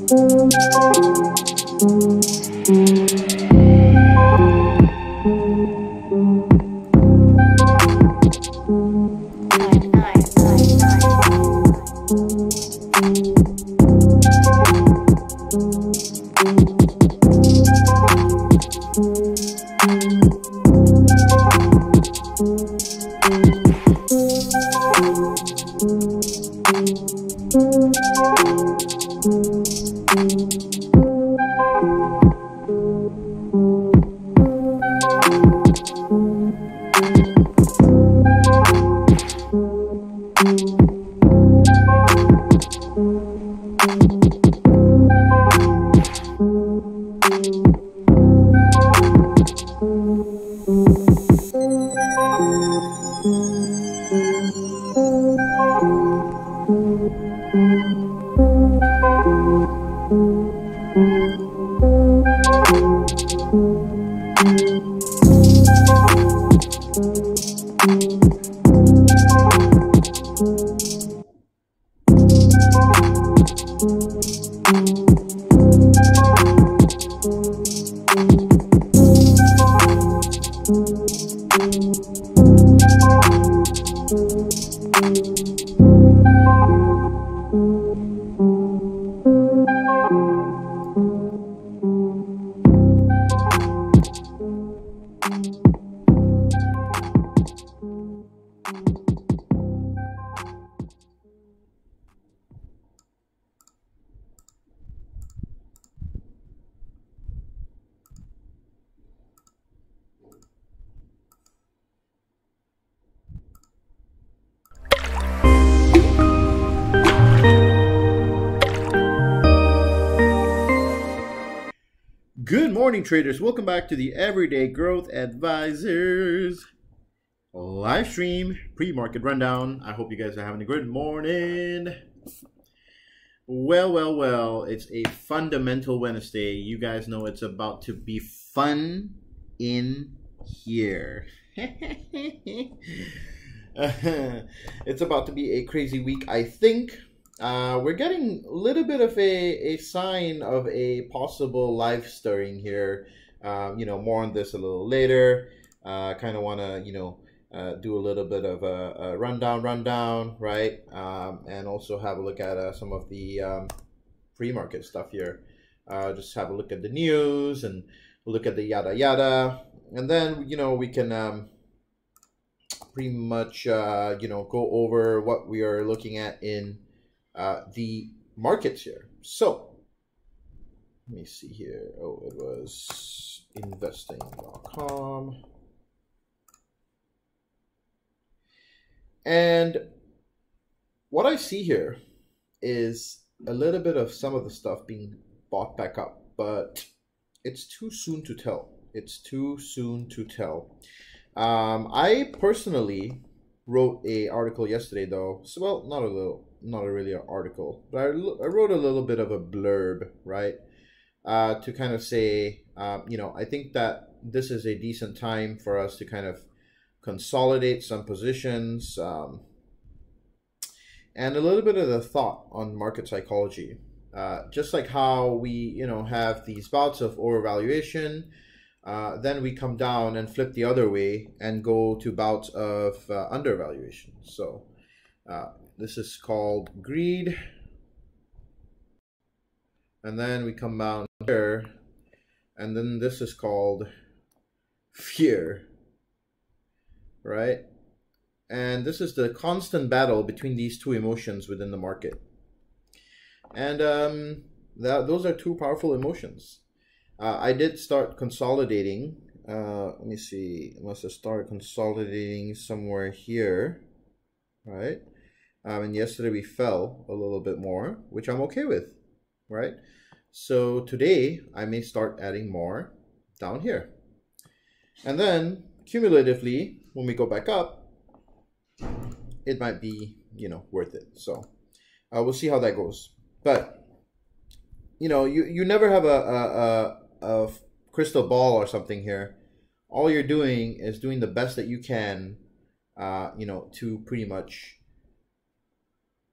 Good morning, traders. Welcome back to the Everyday Growth Advisors live stream pre-market rundown. I hope you guys are having a good morning. Well, it's a fundamental Wednesday. You guys know it's about to be fun in here. It's about to be a crazy week, I think. We're getting a little bit of a sign of a possible live stirring here. More on this a little later. Kind of want to, do a little bit of a rundown, right? And also have a look at some of the pre-market stuff here. Just have a look at the news and look at the yada yada. And then, we can pretty much, go over what we are looking at in the markets here. So let me see here. Oh, it was investing.com. And what I see here is a little bit of some of the stuff being bought back up, but it's too soon to tell. It's too soon to tell. I personally wrote an article yesterday, though. So, well, not really an article, but I wrote a little bit of a blurb, right? To kind of say, I think that this is a decent time for us to kind of consolidate some positions, and a little bit of the thought on market psychology. Just like how we, have these bouts of overvaluation, then we come down and flip the other way and go to bouts of undervaluation. So this is called greed. And then we come down here, and then this is called fear, right? And this is the constant battle between these two emotions within the market. And those are two powerful emotions. I did start consolidating. Let me see. I must have started consolidating somewhere here, right? And yesterday we fell a little bit more, which I'm okay with, right? So today I may start adding more down here. And then cumulatively, when we go back up, it might be, worth it. So we'll see how that goes. But, you never have a crystal ball or something here. All you're doing is doing the best that you can, to pretty much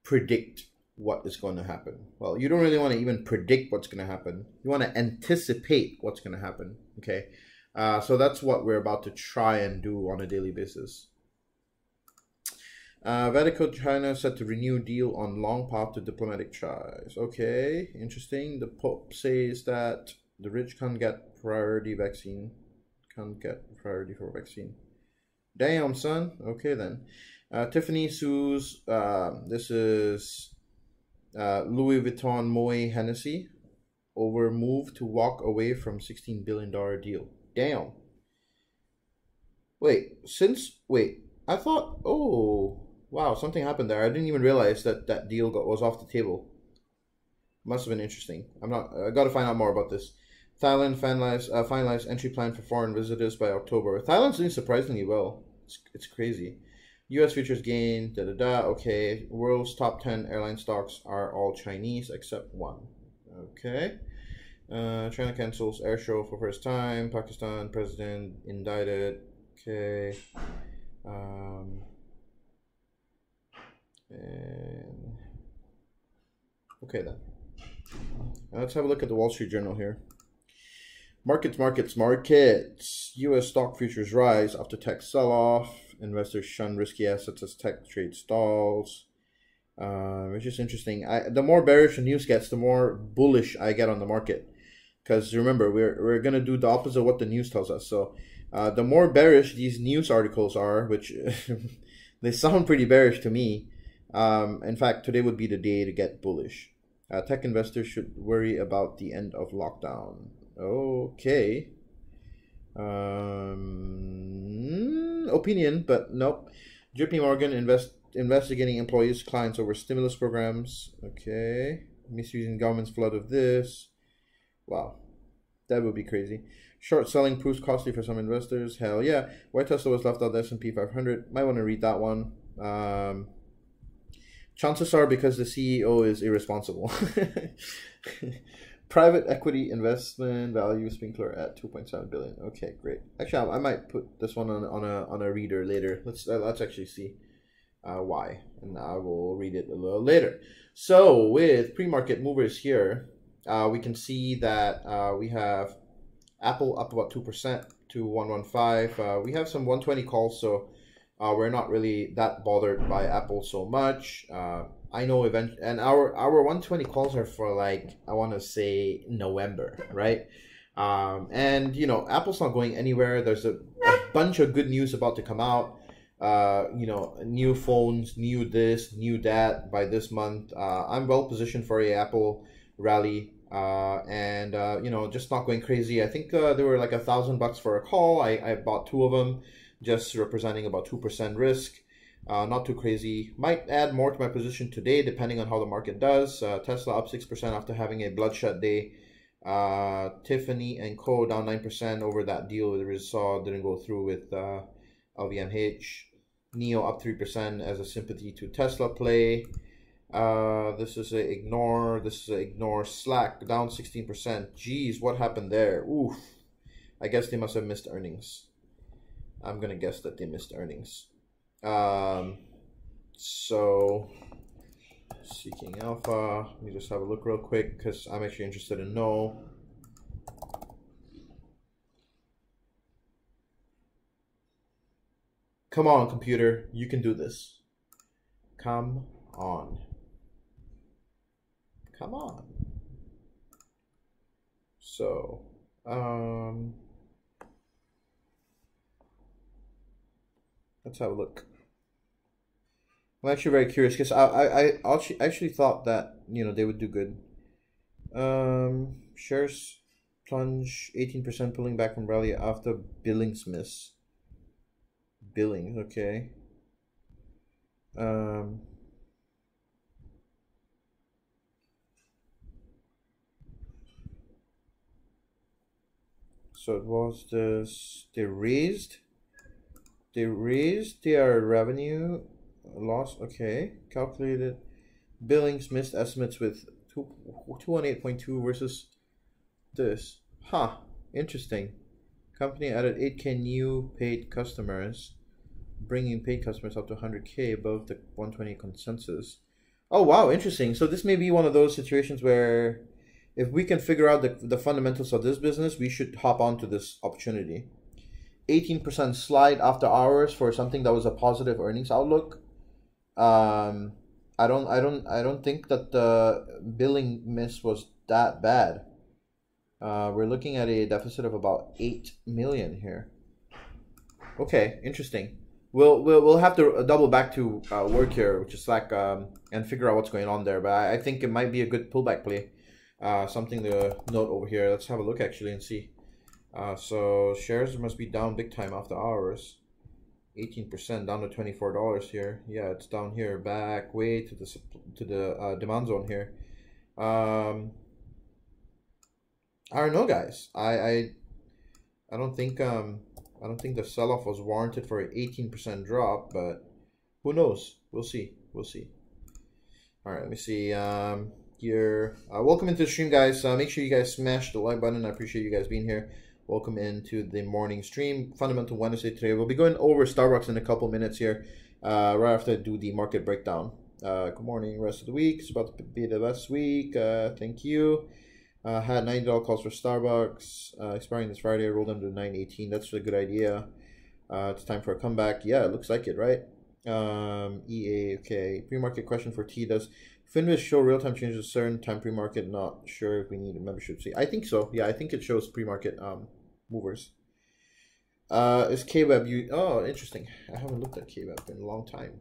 predict what is going to happen. Well, you don't really want to even predict what's going to happen. You want to anticipate what's going to happen. Okay, so that's what we're about to try and do on a daily basis. Vatican China set to renew deal on long path to diplomatic ties. Okay, interesting. The Pope says that the rich can't get priority vaccine. Can't get priority for vaccine. Damn, son. Okay, then. Tiffany sues. This is Louis Vuitton Moet Hennessy over move to walk away from $16 billion deal. Damn. Wait, I thought, oh, wow, something happened there. I didn't even realize that that deal was off the table. Must have been interesting. I got to find out more about this. Thailand finalized entry plan for foreign visitors by October. Thailand's doing surprisingly well. It's crazy. U.S. futures gain, okay. World's top 10 airline stocks are all Chinese except one. Okay. China cancels air show for first time. Pakistan president indicted. Okay. And okay then. Let's have a look at the Wall Street Journal here. Markets. U.S. stock futures rise after tech sell-off. Investors shun risky assets as tech trade stalls. Which is interesting. The more bearish the news gets, the more bullish I get on the market. Because remember, we're gonna do the opposite of what the news tells us. So the more bearish these news articles are, which they sound pretty bearish to me. In fact, today would be the day to get bullish. Tech investors should worry about the end of lockdown. Okay. Opinion, but nope. JP Morgan investigating employees, clients over stimulus programs. Okay. Misusing government's flood of this. Wow. That would be crazy. Short selling proves costly for some investors. Hell yeah. Why Tesla was left out of the S&P 500. Might want to read that one. Chances are because the CEO is irresponsible. Private equity investment value Sprinkler at 2.7 billion. Okay, great. Actually, I might put this one on a reader later. Let's actually see why, and I will read it a little later. So with pre-market movers here, we can see that we have Apple up about 2% to 115. We have some 120 calls, so we're not really that bothered by Apple so much. I know and our 120 calls are for like, I want to say November, right? And you know, Apple's not going anywhere. There's a bunch of good news about to come out. You know, new phones, new this, new that by this month. I'm well positioned for a Apple rally. And you know, just not going crazy. I think they were like $1,000 for a call. I bought 2 of them, just representing about 2% risk. Not too crazy. Might add more to my position today, depending on how the market does. Tesla up 6% after having a bloodshot day. Tiffany and Co. down 9% over that deal we saw didn't go through with LVMH. NEO up 3% as a sympathy to Tesla play. This is a ignore. This is a ignore. Slack down 16%. Geez, what happened there? Oof. I guess they must have missed earnings. I'm gonna guess that they missed earnings. So seeking alpha. Let me just have a look real quick because I'm actually interested in know. Come on, computer, you can do this. Come on. Come on. So, let's have a look. I'm actually very curious because I actually thought that, you know, they would do good. Shares plunge 18%, pulling back from rally after billings miss. Billings, okay. So it was this, they raised their revenue loss, okay. Calculated billings missed estimates with 218.2 versus this. Huh, interesting. Company added 8K new paid customers, bringing paid customers up to 100K above the 120 consensus. Oh, wow, interesting. So this may be one of those situations where if we can figure out the fundamentals of this business, we should hop onto this opportunity. 18% slide after hours for something that was a positive earnings outlook. I don't think that the billing miss was that bad. We're looking at a deficit of about 8 million here. Okay, interesting. We'll have to double back to work here, which is Slack, and figure out what's going on there. But I think it might be a good pullback play. Something to note over here. Let's have a look actually and see. So shares must be down big time after hours. 18% down to $24 here. Yeah, it's down here, back way to the demand zone here. I don't know, guys. I don't think the sell-off was warranted for an 18% drop, but who knows? We'll see. We'll see. All right, let me see here. Welcome into the stream, guys. Make sure you guys smash the like button. I appreciate you guys being here. Welcome into the morning stream, Fundamental Wednesday today. We'll be going over Starbucks in a couple minutes here, right after I do the market breakdown. Good morning, rest of the week. It's about to be the best week. Thank you. Had $90 calls for Starbucks, expiring this Friday. I rolled them to 918. That's a good idea. It's time for a comeback. Yeah, it looks like it, right? EA, okay. Pre-market question for T. Does Finviz show real-time changes at certain time pre-market? Not sure if we need a membership fee. I think so. Yeah, I think it shows pre-market movers. Is KWeb you? Oh, interesting. I haven't looked at KWeb in a long time.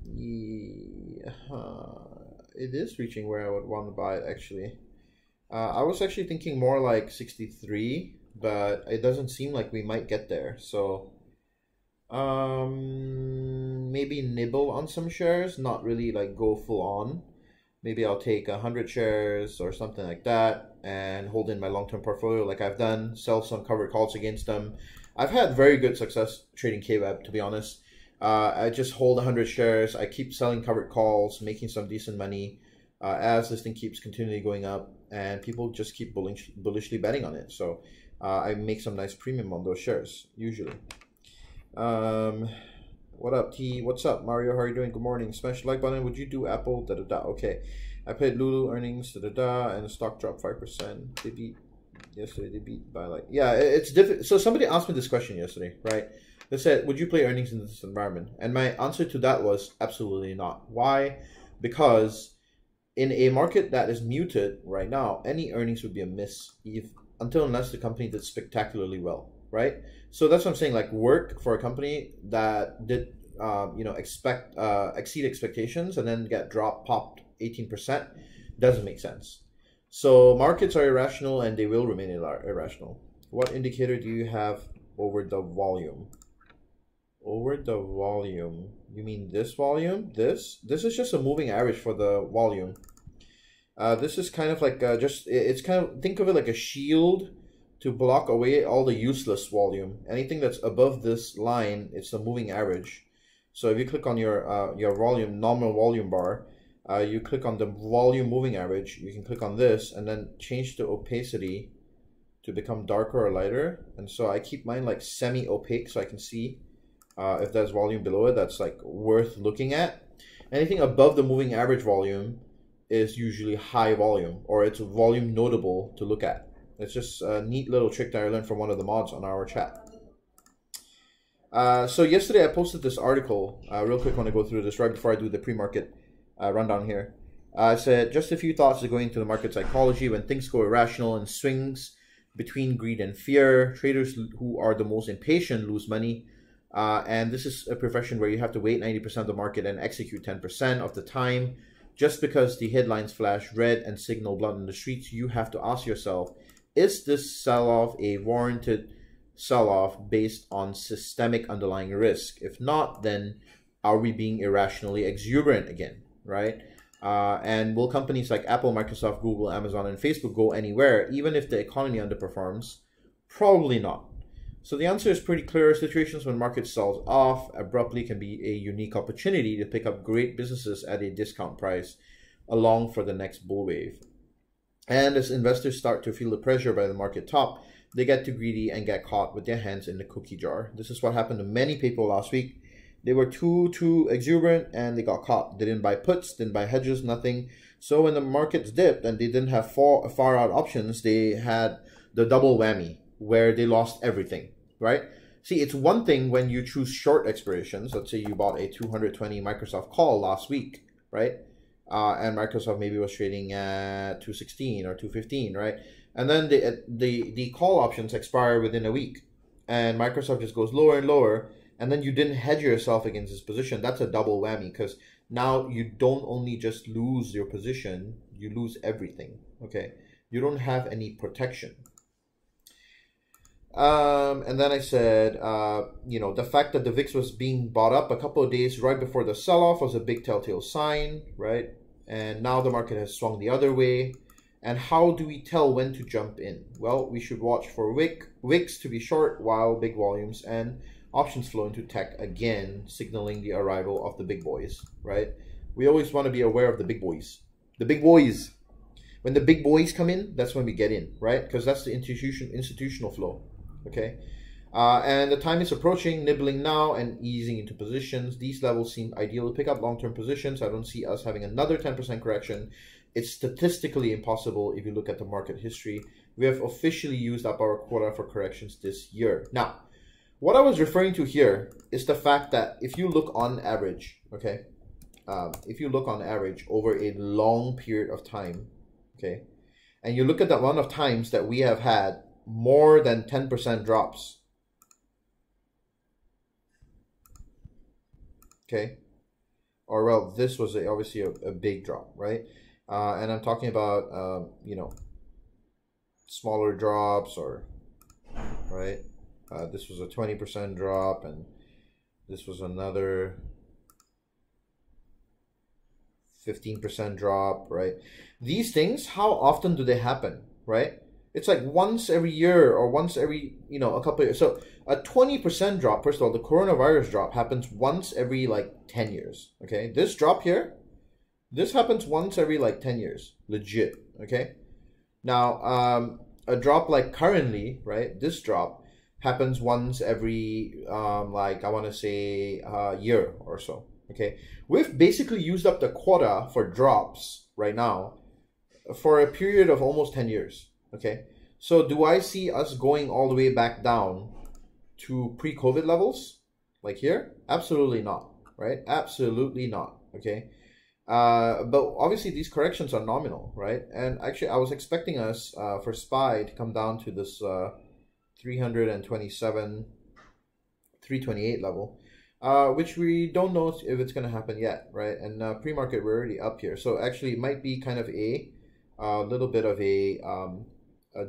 Yeah, it is reaching where I would want to buy it actually. I was actually thinking more like 63, but it doesn't seem like we might get there. So maybe nibble on some shares, not really like go full on. Maybe I'll take 100 shares or something like that and hold in my long-term portfolio like I've done, sell some covered calls against them. I've had very good success trading KWeb, to be honest. I just hold 100 shares. I keep selling covered calls, making some decent money as this thing keeps continually going up, and people just keep bullishly betting on it. So I make some nice premium on those shares, usually. What up, T? What's up, Mario? How are you doing? Good morning. Smash the like button. Would you do Apple? Da da da. Okay. I played Lulu earnings, da da da, and the stock dropped 5%. They beat yesterday. They beat by like, yeah, it's different. So somebody asked me this question yesterday, right? They said, would you play earnings in this environment? And my answer to that was absolutely not. Why? Because in a market that is muted right now, any earnings would be a miss unless the company did spectacularly well, right? So that's what I'm saying. Like work for a company that did, exceed expectations and then get popped 18% doesn't make sense. So markets are irrational and they will remain irrational. What indicator do you have over the volume? Over the volume, you mean this volume? This is just a moving average for the volume. This is kind of like it's kind of, think of it like a shield to block away all the useless volume. Anything that's above this line, it's a moving average. So if you click on your volume, nominal volume bar, you click on the volume moving average, you can click on this and then change the opacity to become darker or lighter. And so I keep mine like semi-opaque so I can see if there's volume below it that's like worth looking at. Anything above the moving average volume is usually high volume, or it's volume notable to look at. It's just a neat little trick that I learned from one of the mods on our chat. So yesterday I posted this article, real quick, I want to go through this right before I do the pre-market rundown here. I said, just a few thoughts going into the market psychology when things go irrational and swings between greed and fear. Traders who are the most impatient lose money. And this is a profession where you have to wait 90% of the market and execute 10% of the time. Just because the headlines flash red and signal blood in the streets, you have to ask yourself, is this sell-off a warranted sell-off based on systemic underlying risk? If not, then are we being irrationally exuberant again, right? And will companies like Apple, Microsoft, Google, Amazon, and Facebook go anywhere, even if the economy underperforms? Probably not. So the answer is pretty clear. Situations when market sells off abruptly can be a unique opportunity to pick up great businesses at a discount price along for the next bull wave. And as investors start to feel the pressure by the market top, they get too greedy and get caught with their hands in the cookie jar. This is what happened to many people last week. They were too exuberant and they got caught. They didn't buy puts, didn't buy hedges, nothing. So when the markets dipped and they didn't have far out options, they had the double whammy where they lost everything, right? See, it's one thing when you choose short expirations. Let's say you bought a 220 Microsoft call last week, right? And Microsoft maybe was trading at 216 or 215, right? And then the call options expire within a week, and Microsoft just goes lower and lower, and then you didn't hedge yourself against this position. That's a double whammy, because now you don't only just lose your position, you lose everything, okay? You don't have any protection. And then I said, you know, the fact that the VIX was being bought up a couple of days right before the sell-off was a big telltale sign, right? And now the market has swung the other way. And how do we tell when to jump in? Well, we should watch for wicks to be short while big volumes and options flow into tech again, signaling the arrival of the big boys, right? We always want to be aware of the big boys. The big boys. When the big boys come in, that's when we get in, right? Because that's the institutional flow. Okay, and the time is approaching, nibbling now and easing into positions. These levels seem ideal to pick up long-term positions. I don't see us having another 10% correction. It's statistically impossible if you look at the market history. We have officially used up our quota for corrections this year. Now, what I was referring to here is the fact that if you look on average, okay, if you look on average over a long period of time, okay, and you look at the amount of times that we have had more than 10% drops, okay, or well, this was obviously a big drop, right? And I'm talking about you know, smaller drops, or right, this was a 20% drop, and this was another 15% drop, right? These things, how often do they happen, right? It's like once every year or once every, you know, a couple of years. So a 20% drop, first of all, the coronavirus drop happens once every like 10 years, okay? This drop here, this happens once every like 10 years, legit, okay? Now, a drop like currently, right, this drop happens once every, like I want to say year or so, okay? We've basically used up the quota for drops right now for a period of almost 10 years. Okay, so do I see us going all the way back down to pre-COVID levels like here? Absolutely not, right? Absolutely not, okay? But obviously these corrections are nominal, right? And actually I was expecting us for SPY to come down to this 327, 328 level, which we don't know if it's going to happen yet, right? And pre-market we're already up here. So actually it might be kind of a little bit of a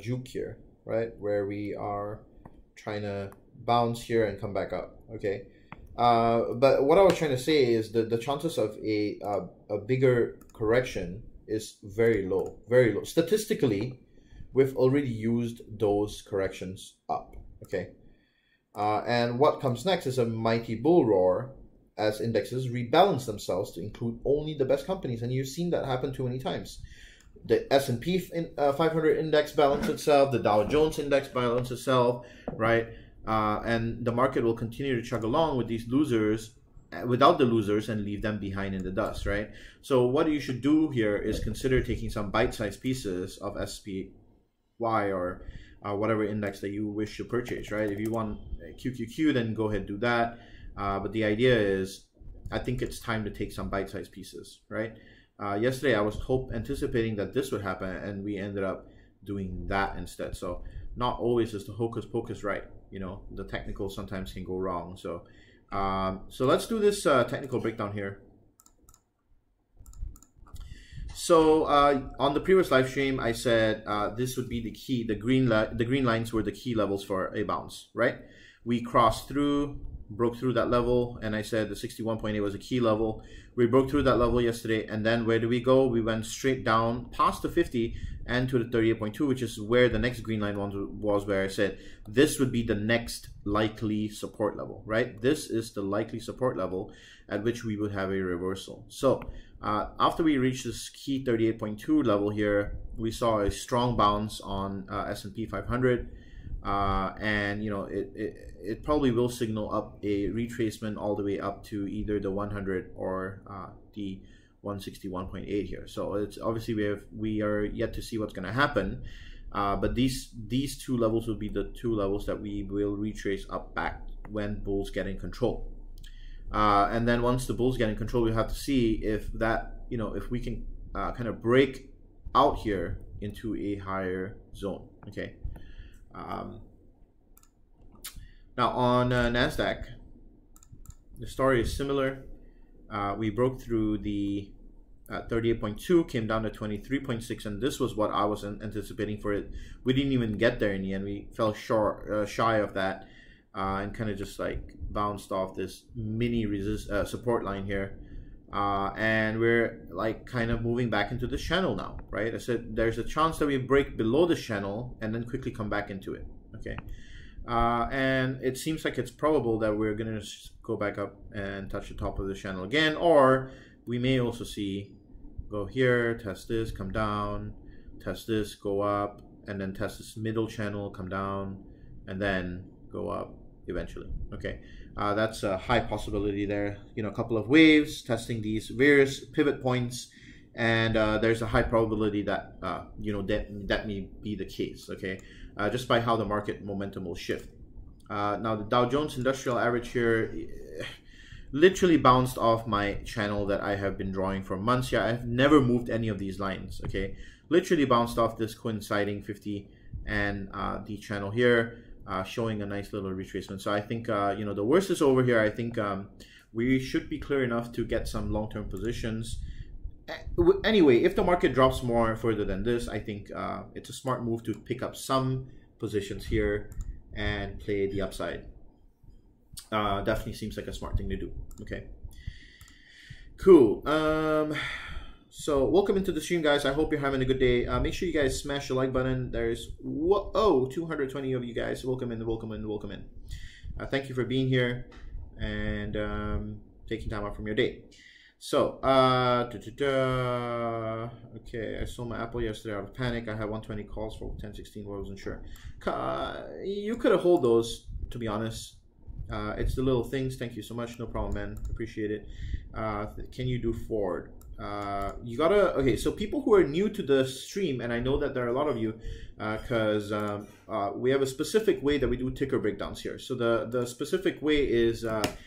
juke here, right, where we are trying to bounce here and come back up, okay? But what I was trying to say is the chances of a bigger correction is very low, very low. Statistically, we've already used those corrections up, okay? And what comes next is a mighty bull roar as indexes rebalance themselves to include only the best companies, and you've seen that happen too many times. The S&P 500 index balance itself, the Dow Jones index balance itself, right? And the market will continue to chug along with these losers, without the losers, and leave them behind in the dust, right? So what you should do here is consider taking some bite-sized pieces of SPY or whatever index that you wish to purchase, right? If you want QQQ, then go ahead and do that. But the idea is, I think it's time to take some bite-sized pieces, right? Yesterday I was anticipating that this would happen, and we ended up doing that instead. So not always is the hocus pocus right, you know, the technical sometimes can go wrong. So so let's do this technical breakdown here. So on the previous live stream I said this would be the key, the green lines were the key levels for a bounce, right? We crossed through, broke through that level, and I said the 61.8 was a key level. We broke through that level yesterday, and then where do we go? We went straight down past the 50 and to the 38.2, which is where the next green line was, where I said this would be the next likely support level, right? This is the likely support level at which we would have a reversal. So after we reached this key 38.2 level here, we saw a strong bounce on S&P 500. and you know it probably will signal up a retracement all the way up to either the 100 or the 161.8 here. So it's obviously we are yet to see what's going to happen, but these two levels will be the two levels that we will retrace up back when bulls get in control. And then once the bulls get in control, we'll have to see if that, you know, if we can kind of break out here into a higher zone. Okay. Now on NASDAQ, the story is similar. We broke through the 38.2, came down to 23.6, and this was what I was anticipating for it. We didn't even get there in the end. We fell short, shy of that, and kind of just like bounced off this mini support line here. And we're like kind of moving back into this channel now, right? I said there's a chance that we break below the channel and then quickly come back into it. Okay. And it seems like it's probable that we're going to go back up and touch the top of the channel again, or we may also see go here, test this, come down, test this, go up, and then test this middle channel, come down, and then go up eventually. Okay, that's a high possibility there. You know, a couple of waves testing these various pivot points, and there's a high probability that you know, that may be the case. Okay, just by how the market momentum will shift. Now the Dow Jones Industrial Average here literally bounced off my channel that I have been drawing for months here. I've never moved any of these lines. Okay, literally bounced off this coinciding 50 and the channel here, showing a nice little retracement. So I think you know, the worst is over here. I think we should be clear enough to get some long-term positions. Anyway, if the market drops more further than this, I think it's a smart move to pick up some positions here and play the upside. Definitely seems like a smart thing to do. Okay, cool. So welcome into the stream, guys. I hope you're having a good day. Make sure you guys smash the like button. There's 220 of you guys. Welcome in, welcome in, welcome in. Thank you for being here and taking time out from your day. So okay, I sold my Apple yesterday out of panic. I had 120 calls for 1016. I wasn't sure. You could have hold those, to be honest. It's the little things. Thank you so much. No problem, man. Appreciate it. Can you do forward? You gotta, okay, so people who are new to the stream, and I know that there are a lot of you, because we have a specific way that we do ticker breakdowns here. So the specific way is,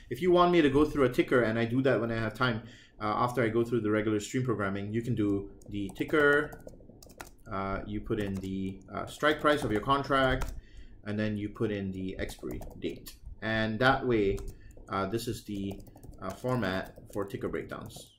if you want me to go through a ticker, and I do that when I have time, after I go through the regular stream programming, you can do the ticker, you put in the strike price of your contract, and then you put in the expiry date. And that way, this is the format for ticker breakdowns.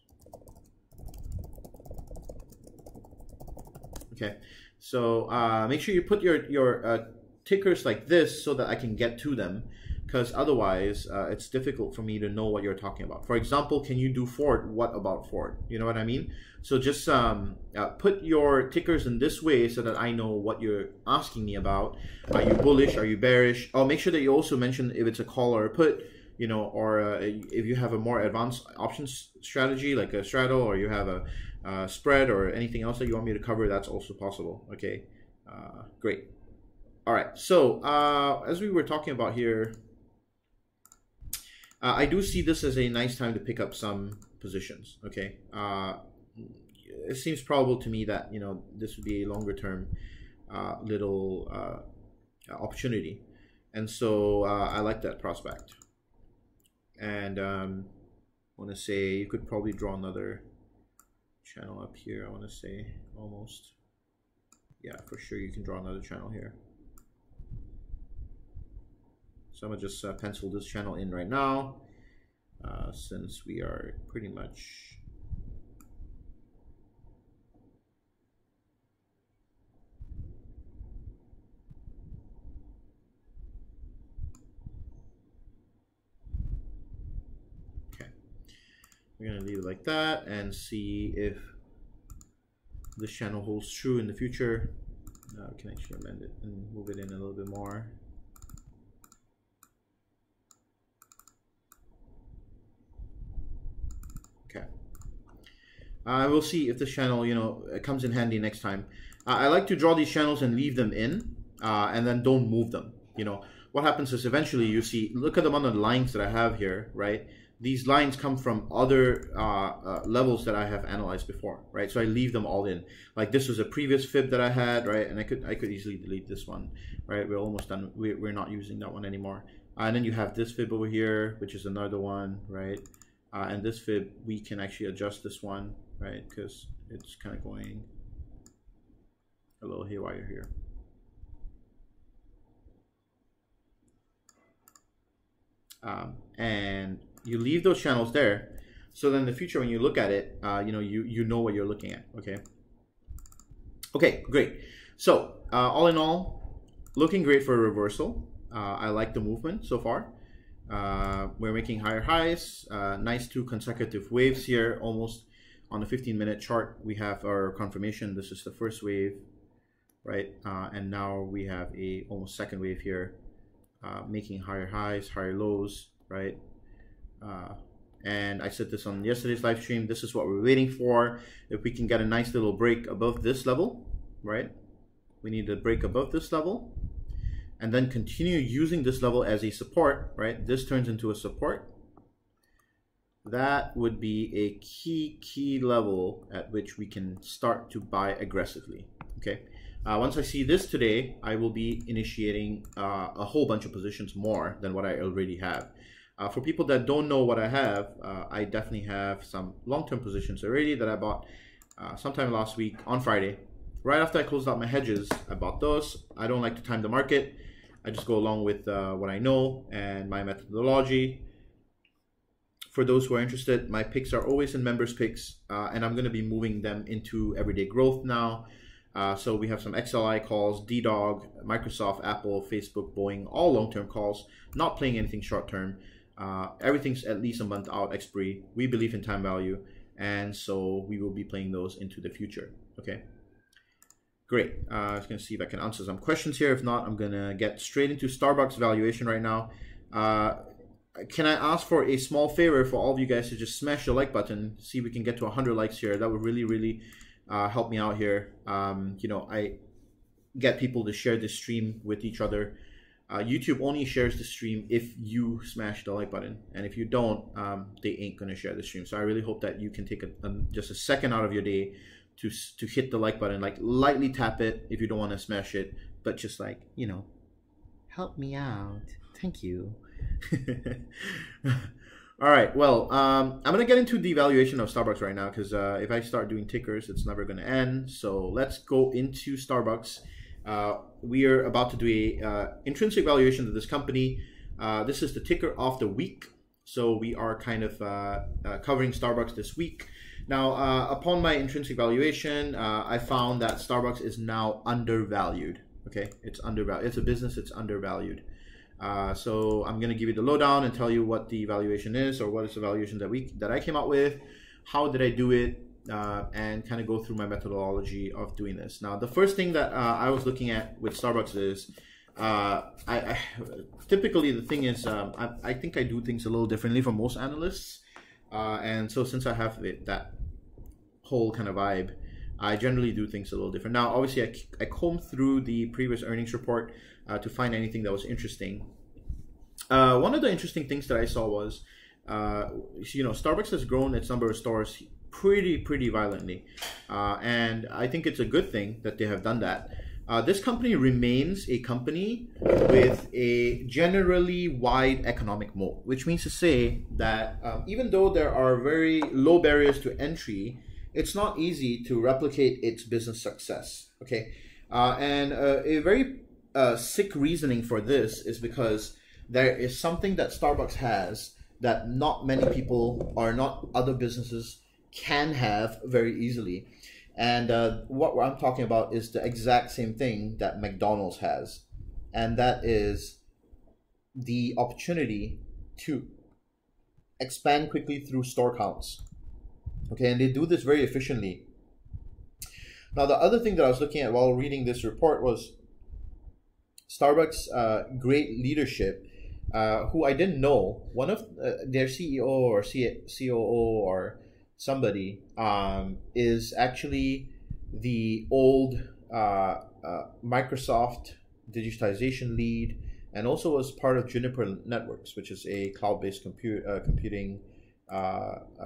Okay, so make sure you put your tickers like this so that I can get to them, because otherwise it's difficult for me to know what you're talking about. For example, can you do forward? What about forward? You know what I mean? So just put your tickers in this way so that I know what you're asking me about. Are you bullish? Are you bearish? Oh, make sure that you also mention if it's a call or a put, you know, or if you have a more advanced options strategy like a straddle, or you have a spread or anything else that you want me to cover, that's also possible. Okay, great. All right, so as we were talking about here, I do see this as a nice time to pick up some positions. Okay, it seems probable to me that, you know, this would be a longer term little opportunity, and so I like that prospect. And I want to say you could probably draw another channel up here. I want to say almost, yeah, for sure you can draw another channel here. So I'm gonna just pencil this channel in right now, since we are pretty much okay. We're gonna leave it like that and see if this channel holds true in the future. We can actually amend it and move it in a little bit more. Okay. We'll see if this channel, you know, comes in handy next time. I like to draw these channels and leave them in, and then don't move them. You know, what happens is eventually you see, look at the amount of lines that I have here, right? These lines come from other levels that I have analyzed before, right? So I leave them all in. Like this was a previous fib that I had, right? And I could easily delete this one, right? We're almost done. We're not using that one anymore. And then you have this fib over here, which is another one, right? And this fib, we can actually adjust this one, right? Because it's kind of going a little haywire here. And you leave those channels there, so then in the future when you look at it, you know, you know what you're looking at. Okay, great. So all in all, looking great for a reversal. I like the movement so far. We're making higher highs, nice 2 consecutive waves here, almost on the 15-minute chart. We have our confirmation. This is the first wave, right? And now we have a almost second wave here, making higher highs, higher lows, right? And I said this on yesterday's live stream. This is what we're waiting for. If we can get a nice little break above this level, right? We need to break above this level and then continue using this level as a support, right? This turns into a support. That would be a key level at which we can start to buy aggressively. Okay. Once I see this today, I will be initiating a whole bunch of positions more than what I already have. For people that don't know what I have, I definitely have some long-term positions already that I bought sometime last week on Friday. Right after I closed out my hedges, I bought those. I don't like to time the market. I just go along with what I know and my methodology. For those who are interested, my picks are always in members picks, and I'm going to be moving them into everyday growth now. So we have some XLI calls, DDOG, Microsoft, Apple, Facebook, Boeing, all long-term calls, not playing anything short-term. Everything's at least a month out expiry. We believe in time value, and so we will be playing those into the future. Okay, great. I was going to see if I can answer some questions here. If not, I'm going to get straight into Starbucks valuation right now. Can I ask for a small favor for all of you guys to just smash the like button, see if we can get to 100 likes here. That would really help me out here. You know, I get people to share this stream with each other. YouTube only shares the stream if you smash the like button, and if you don't, they ain't gonna share the stream. So I really hope that you can take just a second out of your day to hit the like button, like lightly tap it if you don't want to smash it, but just like, you know, help me out. Thank you. All right, well, I'm gonna get into the valuation of Starbucks right now, because if I start doing tickers, it's never gonna end. So let's go into Starbucks. We are about to do a intrinsic valuation of this company. This is the ticker of the week, so we are kind of covering Starbucks this week. Now, upon my intrinsic valuation, I found that Starbucks is now undervalued. Okay, it's undervalued. It's a business. It's undervalued. So I'm going to give you the lowdown and tell you what the valuation is, or what is the valuation that I came up with, how did I do it, and kind of go through my methodology of doing this. Now, the first thing that I was looking at with Starbucks is, typically the thing is, I think I do things a little differently from most analysts, and so since I have that whole kind of vibe, I generally do things a little different. Now, obviously, I combed through the previous earnings report to find anything that was interesting. One of the interesting things that I saw was, you know, Starbucks has grown its number of stores pretty violently, and I think it's a good thing that they have done that. This company remains a company with a generally wide economic moat, which means to say that even though there are very low barriers to entry, it's not easy to replicate its business success. Okay, and a very sick reasoning for this is because there is something that Starbucks has that not many people or not other businesses can have very easily. And what I'm talking about is the exact same thing that McDonald's has, and that is the opportunity to expand quickly through store counts. Okay, and they do this very efficiently. Now, the other thing that I was looking at while reading this report was Starbucks' great leadership, who I didn't know. One of their CEO or COO or somebody is actually the old Microsoft digitization lead, and also was part of Juniper Networks, which is a cloud-based computing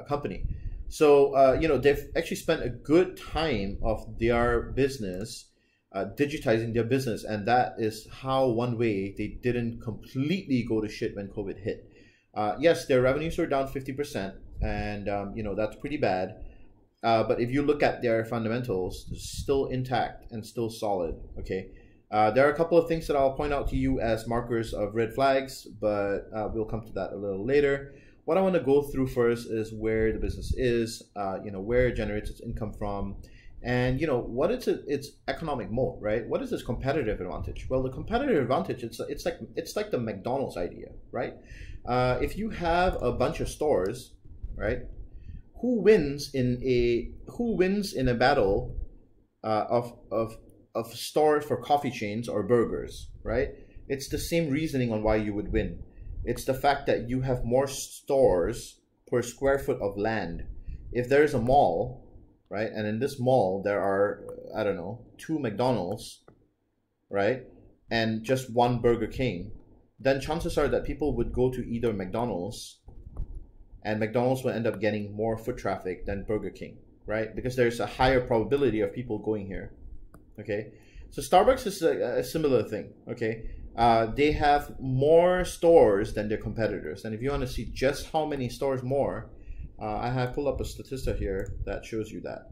company. So, they've actually spent a good time of their business digitizing their business, and that is how one way they didn't completely go to shit when COVID hit. Yes, their revenues were down 50%, and that's pretty bad. But if you look at their fundamentals, they're still intact and still solid. Okay, there are a couple of things that I'll point out to you as markers of red flags, but we'll come to that a little later. What I want to go through first is where the business is, where it generates its income from, and what is its economic moat, right? What is its competitive advantage? Well, the competitive advantage, it's like the McDonald's idea, right? If you have a bunch of stores, right? Who wins in a battle of stores for coffee chains or burgers, right? It's the same reasoning on why you would win. It's the fact that you have more stores per square foot of land. If there's a mall, right, and in this mall there are, I don't know, 2 McDonald's, right, and just 1 Burger King, then chances are that people would go to either McDonald's, and McDonald's will end up getting more foot traffic than Burger King, right? Because there's a higher probability of people going here, okay? So Starbucks is a similar thing, okay? They have more stores than their competitors. And if you want to see just how many stores more, I have pulled up a statistic here that shows you that.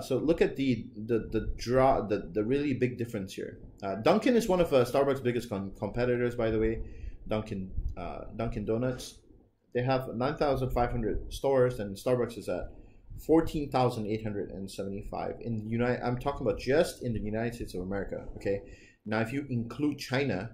So look at the really big difference here. Dunkin' is one of Starbucks' biggest competitors, by the way. Dunkin' Donuts. They have 9,500 stores, and Starbucks is at 14,875 in the I'm talking about just in the United States of America. Okay, now if you include China,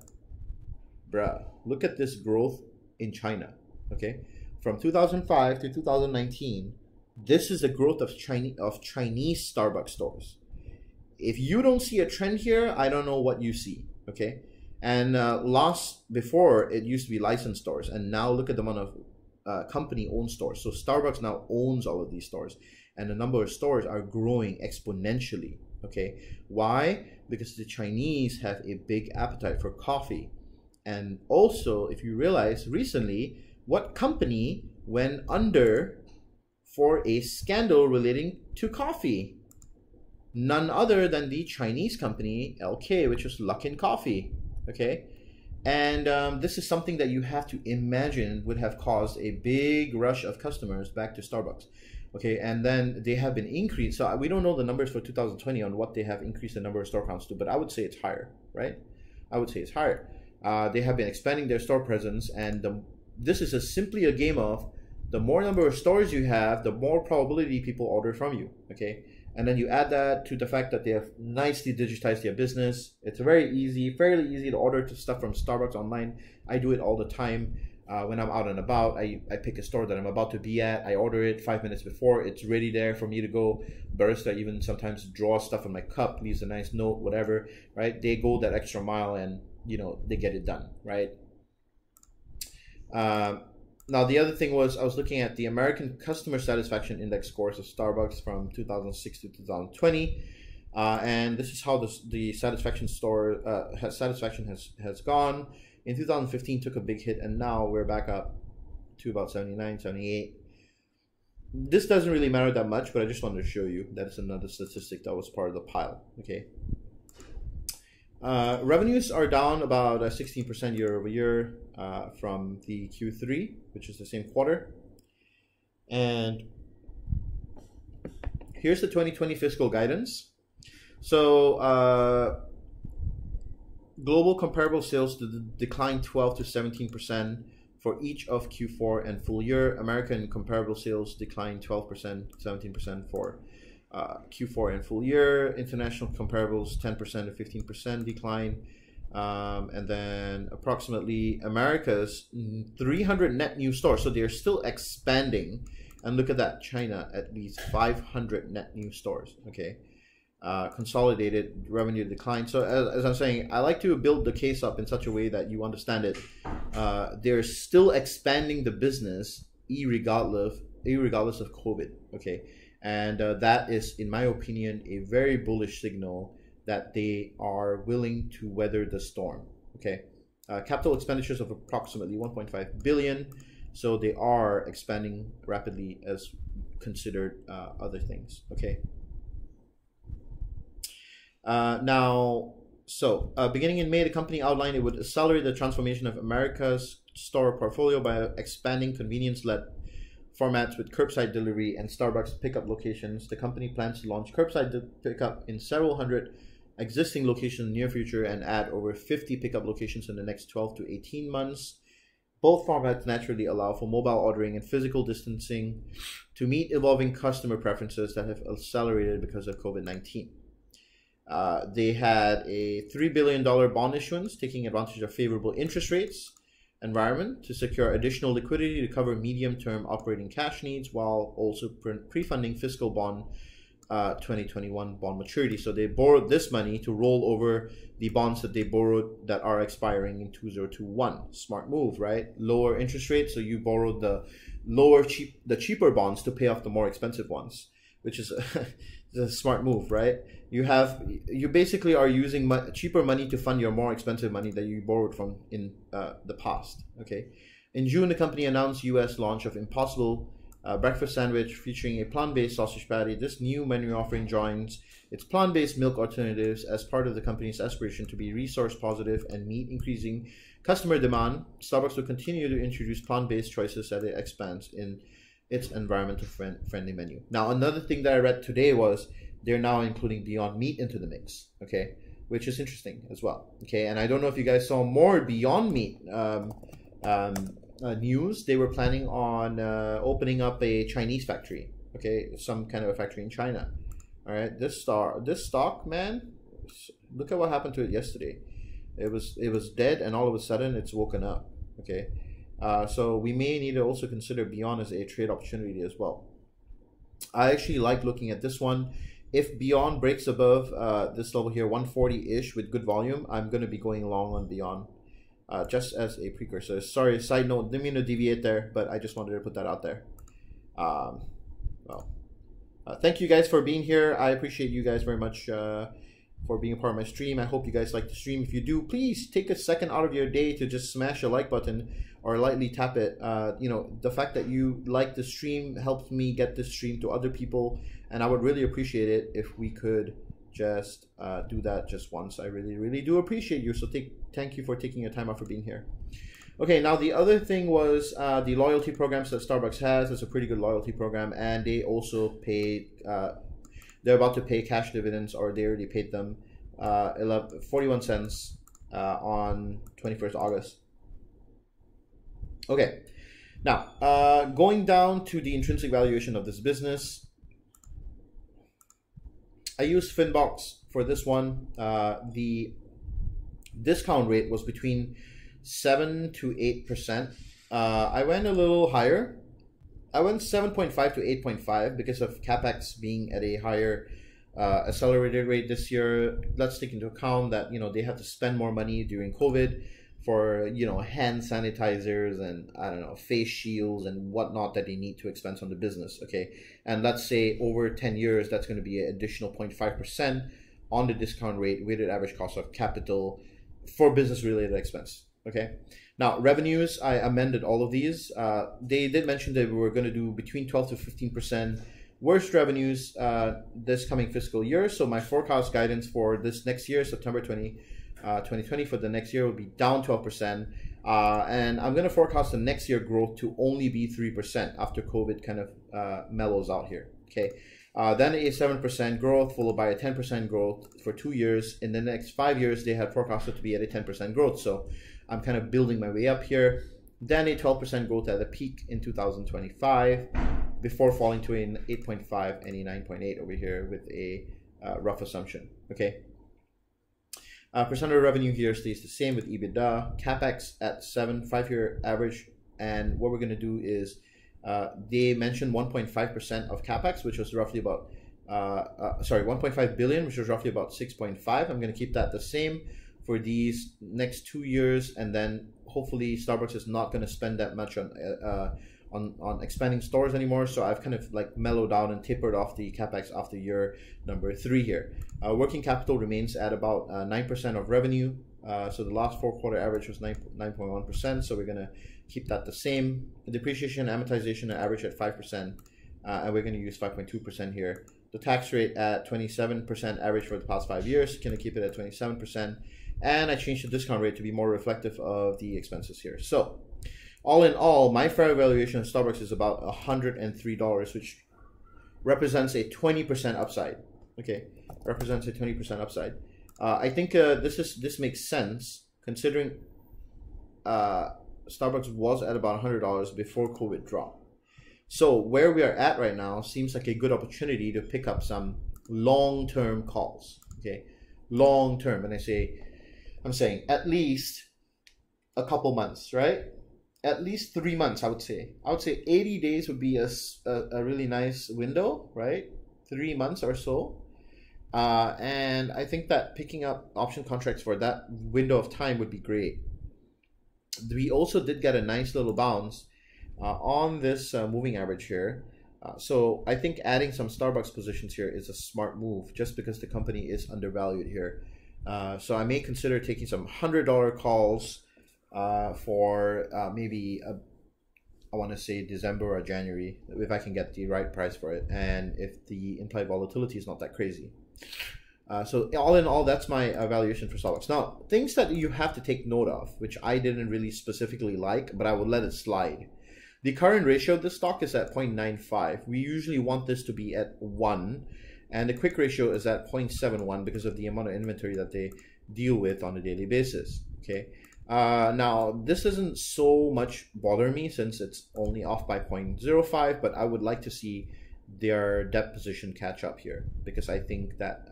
bruh, look at this growth in China. Okay, from 2005 to 2019, this is the growth of Chinese Starbucks stores. If you don't see a trend here, I don't know what you see. Okay, and before it used to be licensed stores, and now look at the amount of company-owned stores. So Starbucks now owns all of these stores, and the number of stores are growing exponentially. Okay, why? Because the Chinese have a big appetite for coffee. And also, if you realize recently, what company went under for a scandal relating to coffee? None other than the Chinese company LK, which was Luckin Coffee. Okay, and this is something that you have to imagine would have caused a big rush of customers back to Starbucks. Okay, and then they have been increased. So we don't know the numbers for 2020 on what they have increased the number of store counts to, but I would say it's higher, right? I would say it's higher. They have been expanding their store presence, and this is simply a game of the more number of stores you have, the more probability people order from you. Okay, and then you add that to the fact that they have nicely digitized their business. It's fairly easy to order stuff from Starbucks online. I do it all the time. When I'm out and about, I pick a store that I'm about to be at. I order it 5 minutes before. It's ready there for me to go. Barista even sometimes draws stuff on my cup, leaves a nice note, whatever, right? They go that extra mile and, they get it done, right? Now, the other thing was I was looking at the American Customer Satisfaction Index scores of Starbucks from 2006 to 2020. And this is how the satisfaction has gone. In 2015 took a big hit, and now we're back up to about 79, 78. This doesn't really matter that much, but I just wanted to show you that it's another statistic that was part of the pile. Okay. Revenues are down about 16% year over year from the Q3, which is the same quarter. And here's the 2020 fiscal guidance. So global comparable sales declined 12 to 17% for each of Q4 and full year. American comparable sales declined 12%, 17% for Q4 and full year. International comparables 10% to 15% decline. And then approximately America's 300 net new stores. So they're still expanding. And look at that, China at least 500 net new stores. Okay. Consolidated revenue decline. So as I'm saying, I like to build the case up in such a way that you understand it. They're still expanding the business irregardless of COVID. Okay, and that is, in my opinion, a very bullish signal that they are willing to weather the storm. Okay, capital expenditures of approximately 1.5 billion. So they are expanding rapidly as considered other things. Okay. Beginning in May, the company outlined it would accelerate the transformation of America's store portfolio by expanding convenience-led formats with curbside delivery and Starbucks pickup locations. The company plans to launch curbside pickup in several hundred existing locations in the near future and add over 50 pickup locations in the next 12 to 18 months. Both formats naturally allow for mobile ordering and physical distancing to meet evolving customer preferences that have accelerated because of COVID-19. They had a $3 billion bond issuance, taking advantage of favorable interest rates environment to secure additional liquidity to cover medium-term operating cash needs while also pre-funding fiscal bond 2021 bond maturity. So they borrowed this money to roll over the bonds that they borrowed that are expiring in 2021. Smart move, right? Lower interest rates, so you borrowed the cheaper bonds to pay off the more expensive ones, which is a smart move, right? You basically are using cheaper money to fund your more expensive money that you borrowed from in the past. Okay. In June, the company announced U.S. launch of Impossible breakfast sandwich featuring a plant-based sausage patty. This new menu offering joins its plant-based milk alternatives as part of the company's aspiration to be resource positive and meet increasing customer demand. Starbucks will continue to introduce plant-based choices as it expands in its environmental friendly menu. Now, another thing that I read today was they're now including Beyond Meat into the mix, okay, which is interesting as well, okay. And I don't know if you guys saw more Beyond Meat news. They were planning on opening up a Chinese factory, okay, some kind of a factory in China. All right, this stock, man, look at what happened to it yesterday. It was dead, and all of a sudden it's woken up, okay. So we may need to also consider Beyond as a trade opportunity as well. I actually like looking at this one. If Beyond breaks above this level here, 140-ish with good volume, I'm going to be going long on Beyond just as a precursor. Sorry, side note, didn't mean to deviate there, but I just wanted to put that out there. Thank you guys for being here. I appreciate you guys very much for being a part of my stream. I hope you guys like the stream. If you do, please take a second out of your day to just smash a like button or lightly tap it. You know, the fact that you like the stream helps me get this stream to other people, and I would really appreciate it if we could just do that just once. I really do appreciate you. So thank you for taking your time out for being here. Okay, now the other thing was the loyalty programs that Starbucks has. It's a pretty good loyalty program, and they also paid. They're about to pay cash dividends, or they already paid them 41 cents on 21st August. Okay, now going down to the intrinsic valuation of this business. I used Finbox for this one. The discount rate was between 7 to 8%. I went a little higher. I went 7.5 to 8.5 because of CapEx being at a higher accelerated rate this year. Let's take into account that, you know, they have to spend more money during COVID for, you know, hand sanitizers and, I don't know, face shields and whatnot that they need to expense on the business, okay? And let's say over 10 years, that's going to be an additional 0.5% on the discount rate, weighted average cost of capital for business-related expense, okay? Now, revenues, I amended all of these. They did mention that we were going to do between 12 to 15% worst revenues this coming fiscal year. So my forecast guidance for this next year, September 2020 for the next year will be down 12%. And I'm going to forecast the next year growth to only be 3% after COVID kind of mellows out here, okay? Then a 7% growth followed by a 10% growth for 2 years. In the next 5 years, they had forecasted to be at a 10% growth. So I'm kind of building my way up here. Then a 12% growth at the peak in 2025 before falling to an 8.5 and a 9.8 over here with a rough assumption, okay? Percent of revenue here stays the same with EBITDA. CapEx at 7, 5-year average. And what we're going to do is they mentioned 1.5% of CapEx, which was roughly about, 1.5 billion, which was roughly about 6.5. I'm going to keep that the same for these next 2 years. And then hopefully Starbucks is not going to spend that much on expanding stores anymore, so I've kind of like mellowed out and tapered off the capex after year number 3 here. Working capital remains at about 9% of revenue. So the last 4-quarter average was 9.1%. So we're gonna keep that the same. The depreciation and amortization are average at 5%, and we're gonna use 5.2% here. The tax rate at 27% average for the past 5 years. Gonna keep it at 27%, and I changed the discount rate to be more reflective of the expenses here. So all in all, my fair valuation of Starbucks is about $103, which represents a 20% upside. Okay, represents a 20% upside. I think this makes sense considering Starbucks was at about $100 before COVID dropped. So where we are at right now seems like a good opportunity to pick up some long-term calls. Okay, long-term, and I'm saying at least a couple months, right? At least 3 months, I would say. I would say 80 days would be a really nice window, right? 3 months or so. And I think that picking up option contracts for that window of time would be great. We also did get a nice little bounce on this moving average here. So I think adding some Starbucks positions here is a smart move just because the company is undervalued here. So I may consider taking some $100 calls for maybe I want to say December or January, if I can get the right price for it, and if the implied volatility is not that crazy. So all in all, that's my evaluation for Starbucks. Now, things that you have to take note of, which I didn't really specifically like, but I would let it slide. The current ratio of this stock is at 0.95. We usually want this to be at 1, and the quick ratio is at 0.71 because of the amount of inventory that they deal with on a daily basis. Okay. Now, this doesn't so much bother me since it's only off by 0.05, but I would like to see their debt position catch up here because I think that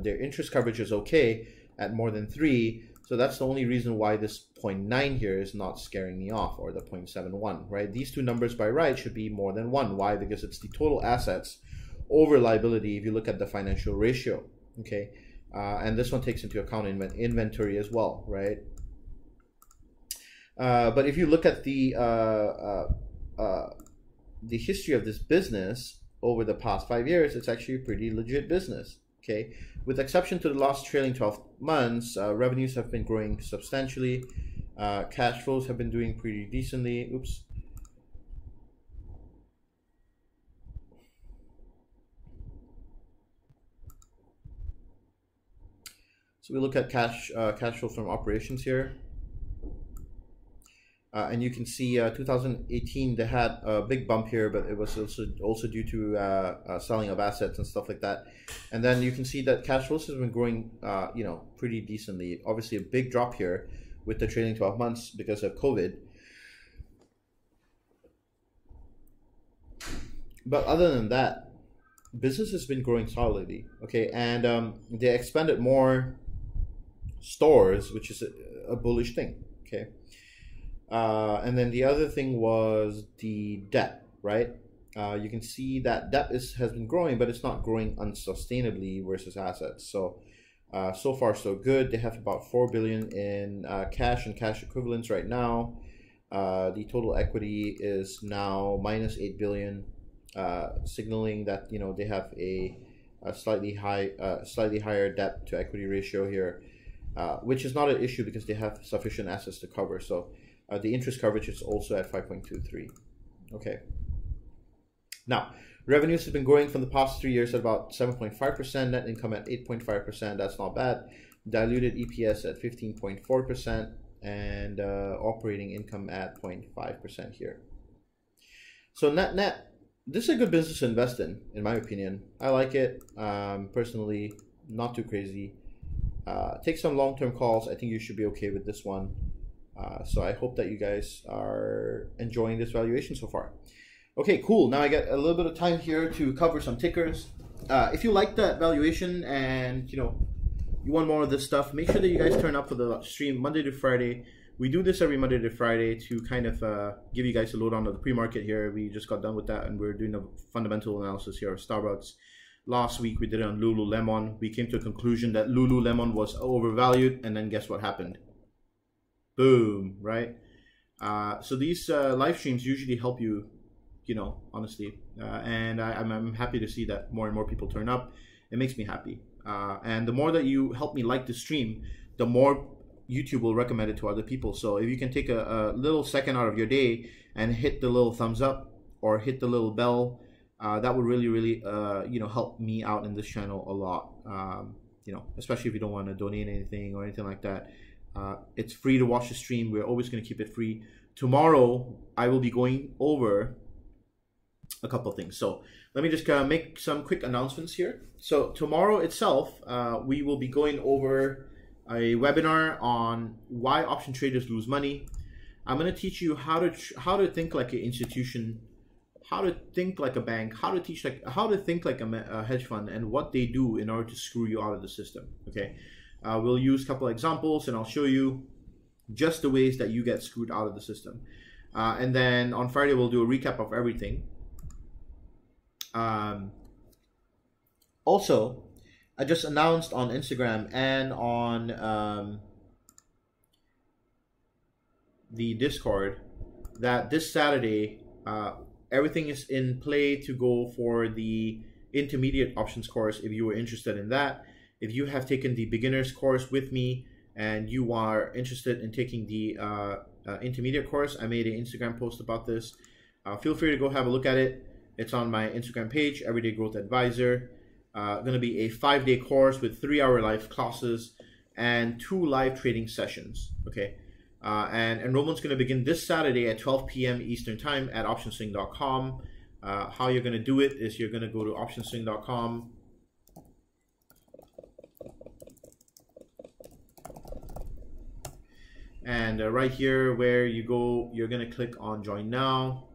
their interest coverage is okay at more than 3, so that's the only reason why this 0.9 here is not scaring me off, or the 0.71, right? These two numbers by right should be more than 1. Why? Because it's the total assets over liability if you look at the financial ratio, okay? And this one takes into account inventory as well, right? But if you look at the history of this business over the past 5 years, it's actually a pretty legit business. Okay, with exception to the last trailing 12 months, revenues have been growing substantially. Cash flows have been doing pretty decently. Oops. So we look at cash flow from operations here. And you can see 2018 they had a big bump here, but it was also due to selling of assets and stuff like that. And then you can see that cash flows has been growing, pretty decently. Obviously, a big drop here with the trailing 12 months because of COVID. But other than that, business has been growing solidly. Okay, and they expanded more stores, which is a bullish thing. Okay. And then the other thing was the debt, right? You can see that debt has been growing, but it's not growing unsustainably versus assets. So, so far so good. They have about $4 billion in cash and cash equivalents right now. The total equity is now minus $8 billion, signaling that they have a slightly higher debt to equity ratio here, which is not an issue because they have sufficient assets to cover. So. The interest coverage is also at 5.23. Okay. Now, revenues have been growing from the past 3 years at about 7.5%, net income at 8.5%. That's not bad. Diluted EPS at 15.4%, and operating income at 0.5% here. So net, this is a good business to invest in my opinion. I like it. Personally, not too crazy. Take some long-term calls. I think you should be okay with this one. So I hope that you guys are enjoying this valuation so far. Okay, cool. Now I got a little bit of time here to cover some tickers. If you like that valuation and you want more of this stuff, make sure that you guys turn up for the stream Monday to Friday. We do this every Monday to Friday to kind of give you guys a lowdown of the pre-market here. We just got done with that and we're doing a fundamental analysis here of Starbucks. Last week we did it on Lululemon. We came to a conclusion that Lululemon was overvalued, and then guess what happened? Boom, right? So these live streams usually help you, honestly. And I'm happy to see that more and more people turn up. It makes me happy. And the more that you help me like the stream, the more YouTube will recommend it to other people. So if you can take a little second out of your day and hit the little thumbs up or hit the little bell, that would really, really, help me out in this channel a lot. Especially if you don't want to donate anything or anything like that. It's free to watch the stream. We're always going to keep it free. Tomorrow, I will be going over a couple of things. So let me just make some quick announcements here. So tomorrow itself, we will be going over a webinar on why option traders lose money. I'm going to teach you how to think like an institution, how to think like a bank, how to think like a hedge fund, and what they do in order to screw you out of the system. Okay, we'll use a couple of examples, and I'll show you just the ways that you get screwed out of the system. And then on Friday we'll do a recap of everything. Also, I just announced on Instagram and on the Discord that this Saturday everything is in play to go for the intermediate options course if you were interested in that. If you have taken the beginners course with me and you are interested in taking the intermediate course, I made an Instagram post about this. Feel free to go have a look at it. It's on my Instagram page, Everyday Growth Advisor. Going to be a 5-day course with 3-hour live classes and 2 live trading sessions. Okay, and enrollment's going to begin this Saturday at 12 p.m. Eastern Time at optionswing.com. How you're going to do it is you're going to go to optionswing.com. And right here where you go, you're going to click on Join Now.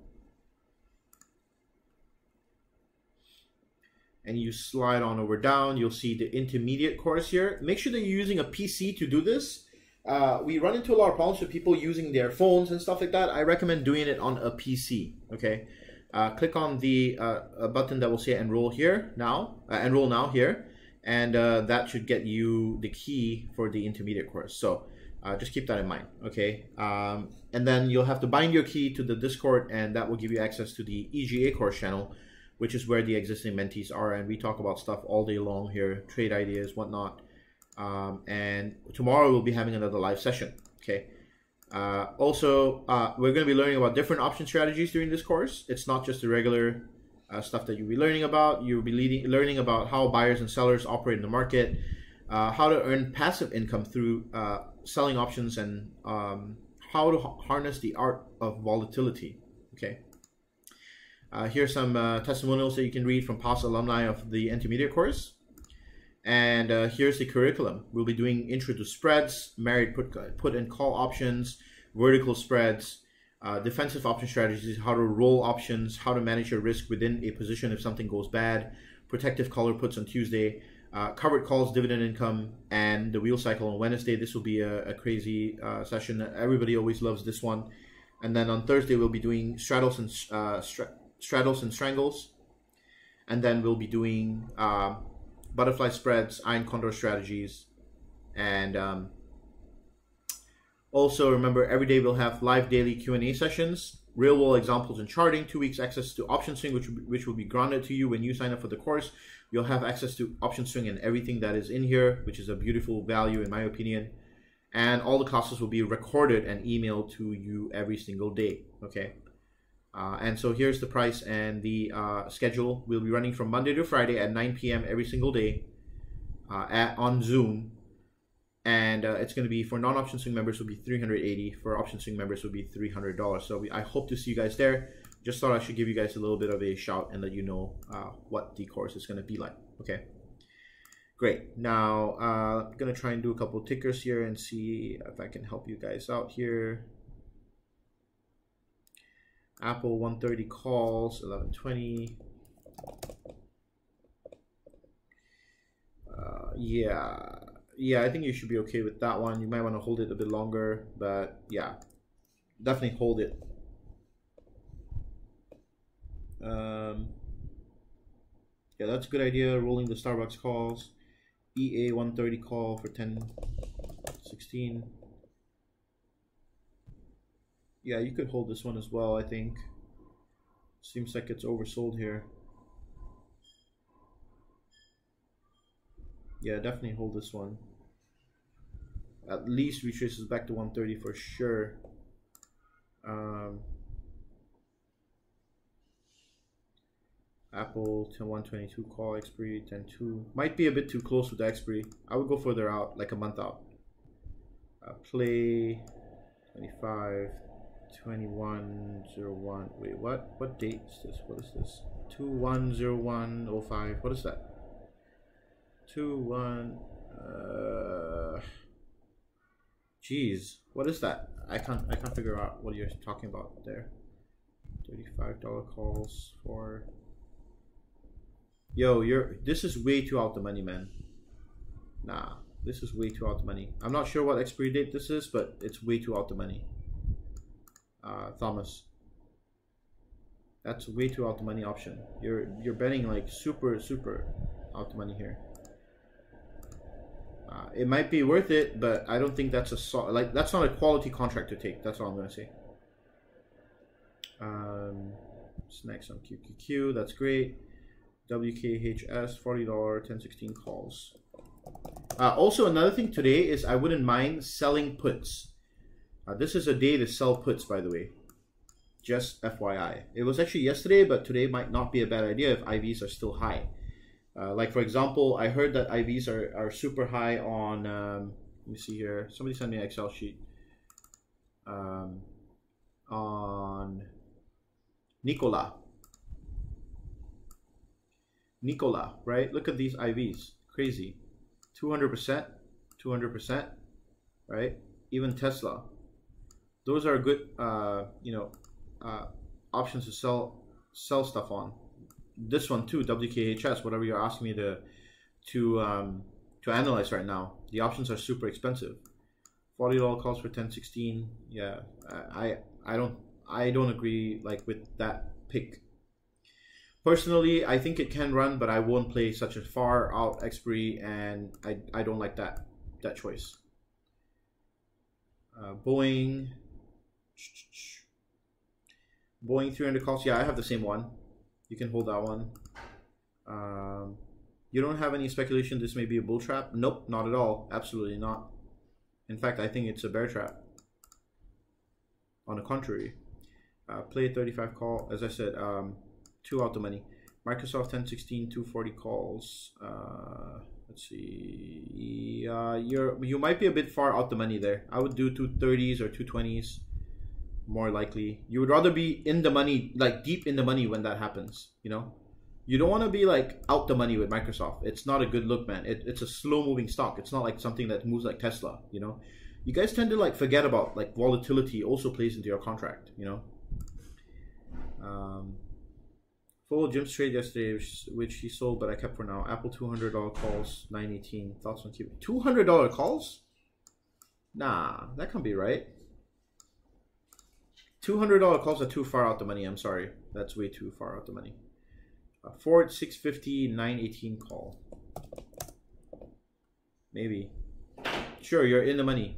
And you slide on over down, you'll see the intermediate course here. Make sure that you're using a PC to do this. We run into a lot of problems with people using their phones and stuff like that. I recommend doing it on a PC. Okay, click on the button that will say enroll here now, enroll now here, and that should get you the key for the intermediate course. So just keep that in mind. Okay, and then you'll have to bind your key to the Discord, and that will give you access to the EGA course channel, which is where the existing mentees are, and we talk about stuff all day long here, trade ideas, whatnot. And tomorrow we'll be having another live session. Okay. Also, we're going to be learning about different option strategies during this course. It's not just the regular stuff that you'll be learning about. You'll be learning about how buyers and sellers operate in the market, how to earn passive income through selling options, and how to harness the art of volatility. Okay. Here's some testimonials that you can read from past alumni of the intermediate course. And here's the curriculum. We'll be doing intro to spreads, married put and call options, vertical spreads, defensive option strategies, how to roll options, how to manage your risk within a position if something goes bad, protective collar puts on Tuesday, covered calls, dividend income, and the wheel cycle on Wednesday. This will be a crazy session. Everybody always loves this one. And then on Thursday we'll be doing straddles and strangles, and then we'll be doing butterfly spreads, iron condor strategies, and also remember every day we'll have live daily Q&A sessions, real world examples and charting, 2 weeks access to option swing, which will be granted to you when you sign up for the course. You'll have access to option swing and everything that is in here, which is a beautiful value in my opinion. And all the classes will be recorded and emailed to you every single day. Okay. And so here's the price and the schedule. We'll be running from Monday to Friday at 9 p.m. every single day on Zoom. And it's going to be, for non-option swing members, will be $380. For option swing members, will be $300. So I hope to see you guys there. Just thought I should give you guys a little bit of a shout and let you know what the course is going to be like. Okay, great. Now I'm going to try and do a couple of tickers here and see if I can help you guys out here. Apple 130 calls, 1120. Yeah, I think you should be okay with that one. You might want to hold it a bit longer, but yeah, definitely hold it. Yeah, that's a good idea. Rolling the SBUX calls. EA 130 call for 1016. Yeah, you could hold this one as well, I think. Seems like it's oversold here. Yeah, definitely hold this one. At least retraces back to 130 for sure. Apple to 122 call expiry 10-2. Might be a bit too close with the expiry. I would go further out, like a month out. Play 25 2101. Wait, what date is this? What is this? 210105. What is that? 21 Jeez, what is that? I can't figure out what you're talking about there. $35 calls for. Yo, this is way too out the money, man. Nah, this is way too out the money. I'm not sure what expiry date this is, but it's way too out the money. Thomas, that's way too out the money option. You're betting like super out the money here. It might be worth it, but I don't think that's that's not a quality contract to take. That's all I'm gonna say. What's next on QQQ? That's great. WKHS $40 1016 calls. Also, another thing today is I wouldn't mind selling puts. This is a day to sell puts, by the way. Just FYI. It was actually yesterday, but today might not be a bad idea if IVs are still high. Like for example, I heard that IVs are super high on, let me see here, somebody sent me an Excel sheet, on Nikola, right? Look at these IVs, crazy, 200%, right? Even Tesla, those are good, options to sell stuff on. This one too, WKHS, whatever you're asking me to analyze right now. The options are super expensive. $40 calls for 1016. Yeah, I don't agree like with that pick. Personally, I think it can run, but I won't play such a far out expiry, and I don't like that choice. Boeing 300 calls. Yeah, I have the same one. You can hold that one. You don't have any speculation this may be a bull trap? Nope, not at all. Absolutely not. In fact, I think it's a bear trap. On the contrary. Play 35 call. As I said, 2 out the money. Microsoft 1016, 240 calls. Let's see. You might be a bit far out the money there. I would do 230s or 220s. More likely. You would rather be in the money, like deep in the money when that happens, you know? You don't want to be like out the money with Microsoft. It's not a good look, man. It's a slow moving stock. It's not like something that moves like Tesla, you know? You guys tend to like forget about like volatility also plays into your contract, you know? Full Jim's trade yesterday, which he sold, but I kept for now. Apple $200 calls, 918. Thoughts on keeping $200 calls? Nah, that can't be right. $200 calls are too far out the money. I'm sorry. That's way too far out the money. Ford 650, 918 call. Maybe. Sure, you're in the money.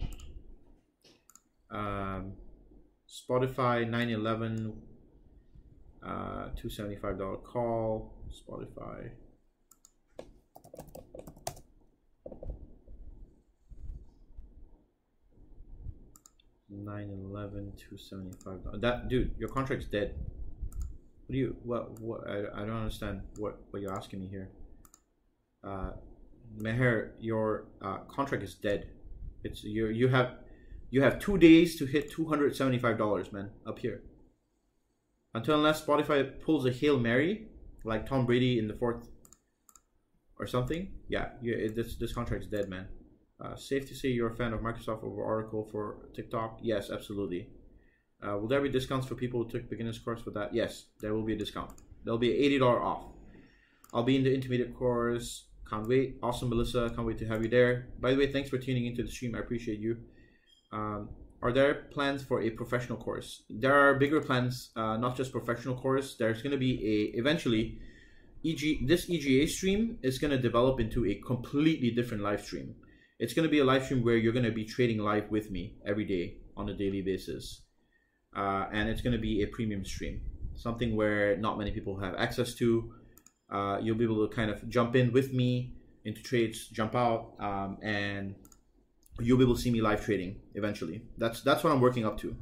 Spotify 911, $275 call. Spotify. $911, $275. That dude, your contract's dead. What do you? What? I don't understand what you're asking me here. Meher, your contract is dead. It's you have 2 days to hit $275, man, up here. Unless Spotify pulls a Hail Mary, like Tom Brady in the 4th or something. Yeah, this contract's dead, man. Safe to say you're a fan of Microsoft over Oracle for TikTok? Yes, absolutely. Will there be discounts for people who took beginner's course for that? Yes, there will be a discount. There'll be an $80 off. I'll be in the intermediate course. Can't wait. Awesome, Melissa. Can't wait to have you there. By the way, thanks for tuning into the stream. I appreciate you. Are there plans for a professional course? There are bigger plans, not just professional course. There's going to be eventually, this EGA stream is going to develop into a completely different live stream. It's going to be a live stream where you're going to be trading live with me every day on a daily basis. and it's going to be a premium stream, something where not many people have access to. You'll be able to kind of jump in with me into trades, jump out, and you'll be able to see me live trading eventually. That's what I'm working up to.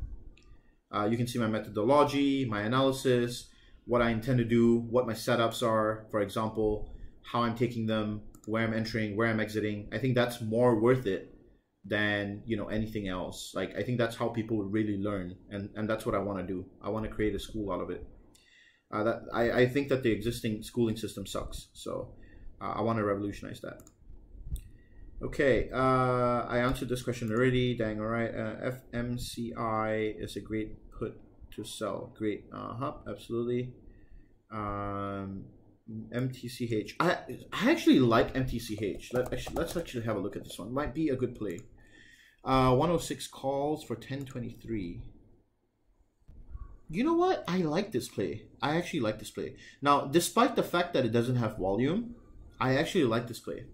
You can see my methodology, my analysis, what I intend to do, what my setups are, for example, how I'm taking them, where I'm entering, where I'm exiting. I think that's more worth it than, you know, anything else. Like, I think that's how people would really learn, and that's what I want to do. I want to create a school out of it. I think that the existing schooling system sucks, so I want to revolutionize that. Okay, I answered this question already. Dang, all right. FMCI is a great put to sell. Great. Absolutely. MTCH. I actually like MTCH. Let's actually have a look at this one. Might be a good play. 106 calls for 1023. You know what? I like this play. I actually like this play. Now, despite the fact that it doesn't have volume, I actually like this play,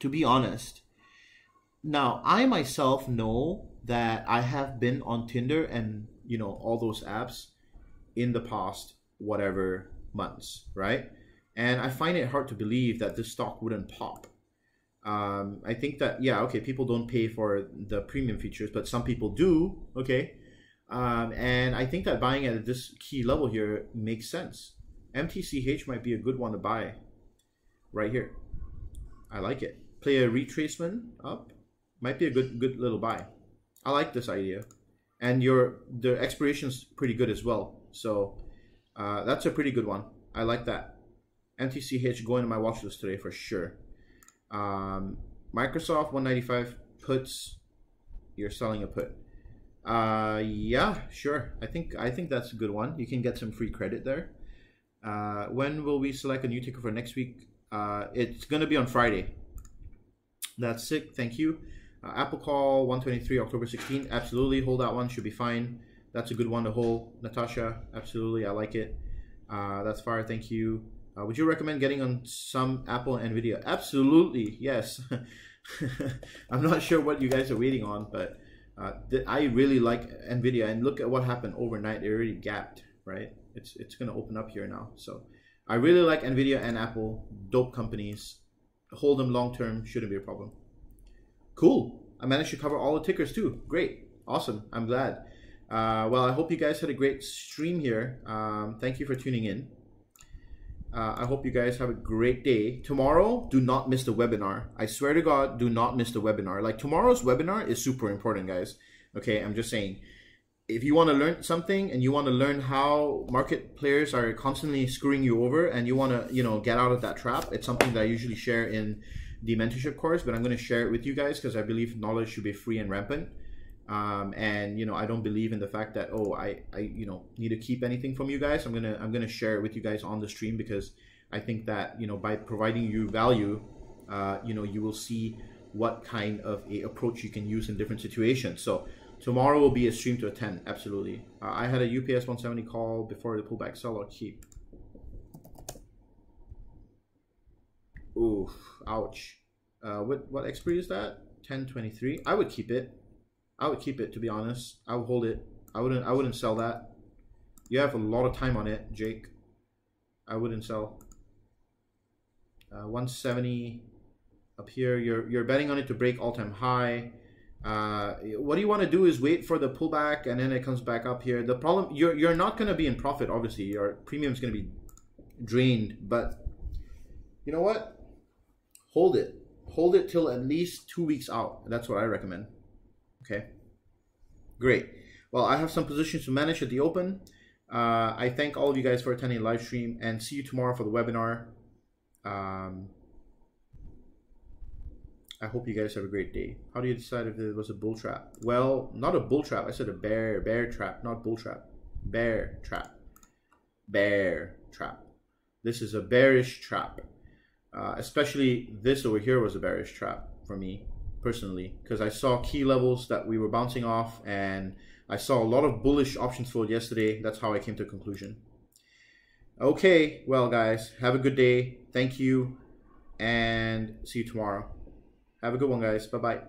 to be honest. Now, I myself know that I have been on Tinder and, you know, all those apps in the past, whatever months, right? And I find it hard to believe that this stock wouldn't pop. I think that, yeah, okay, people don't pay for the premium features, but some people do, okay? And I think that buying at this key level here makes sense. MTCH might be a good one to buy right here. I like it. Play a retracement up. Might be a good little buy. I like this idea. And the expiration's pretty good as well. So that's a pretty good one. I like that. MTCH going to my watch list today for sure. Microsoft 195 puts. You're selling a put. Yeah, sure. I think that's a good one. You can get some free credit there. When will we select a new ticker for next week? It's gonna be on Friday. That's sick. Thank you. Apple call 123 October 16th. Absolutely, hold that one. Should be fine. That's a good one to hold. Natasha, absolutely, I like it. That's fire. Thank you. Would you recommend getting on some Apple and Nvidia? Absolutely, yes. I'm not sure what you guys are waiting on, but I really like Nvidia, and look at what happened overnight. It already gapped, right? It's gonna open up here now. So I really like Nvidia and Apple, dope companies. Hold them long term, shouldn't be a problem. Cool. I managed to cover all the tickers too. Great, awesome. I'm glad. Well, I hope you guys had a great stream here. Thank you for tuning in. I hope you guys have a great day. Tomorrow, do not miss the webinar. I swear to God, do not miss the webinar. Like, tomorrow's webinar is super important, guys. Okay, I'm just saying. If you want to learn something and you want to learn how market players are constantly screwing you over and you want to, you know, get out of that trap, it's something that I usually share in the mentorship course, but I'm going to share it with you guys because I believe knowledge should be free and rampant. And you know, I don't believe in the fact that, oh, I you know, need to keep anything from you guys. I'm gonna share it with you guys on the stream because I think that, you know, by providing you value, you know, you will see what kind of a approach you can use in different situations. So tomorrow will be a stream to attend. Absolutely. I had a UPS 170 call before the pullback. Sell or keep? Oof, ouch. What expiry is that? 1023. I would keep it. I would keep it, to be honest. I would hold it. I wouldn't sell that. You have a lot of time on it, Jake. I wouldn't sell. 170 up here. You're betting on it to break all-time high. What you want to do is wait for the pullback and then it comes back up here. The problem, you're not going to be in profit, obviously. Your premium is going to be drained, but you know what? Hold it. Hold it till at least 2 weeks out. That's what I recommend. Okay, great. Well, I have some positions to manage at the open. I thank all of you guys for attending the live stream and see you tomorrow for the webinar. I hope you guys have a great day. How do you decide if it was a bull trap? Well, not a bull trap. I said a bear trap, not bull trap. Bear trap. Bear trap. This is a bearish trap. Especially this over here was a bearish trap for me personally, because I saw key levels that we were bouncing off and I saw a lot of bullish options flow yesterday. That's how I came to a conclusion. Okay, well guys, have a good day. Thank you and see you tomorrow. Have a good one, guys. Bye-bye.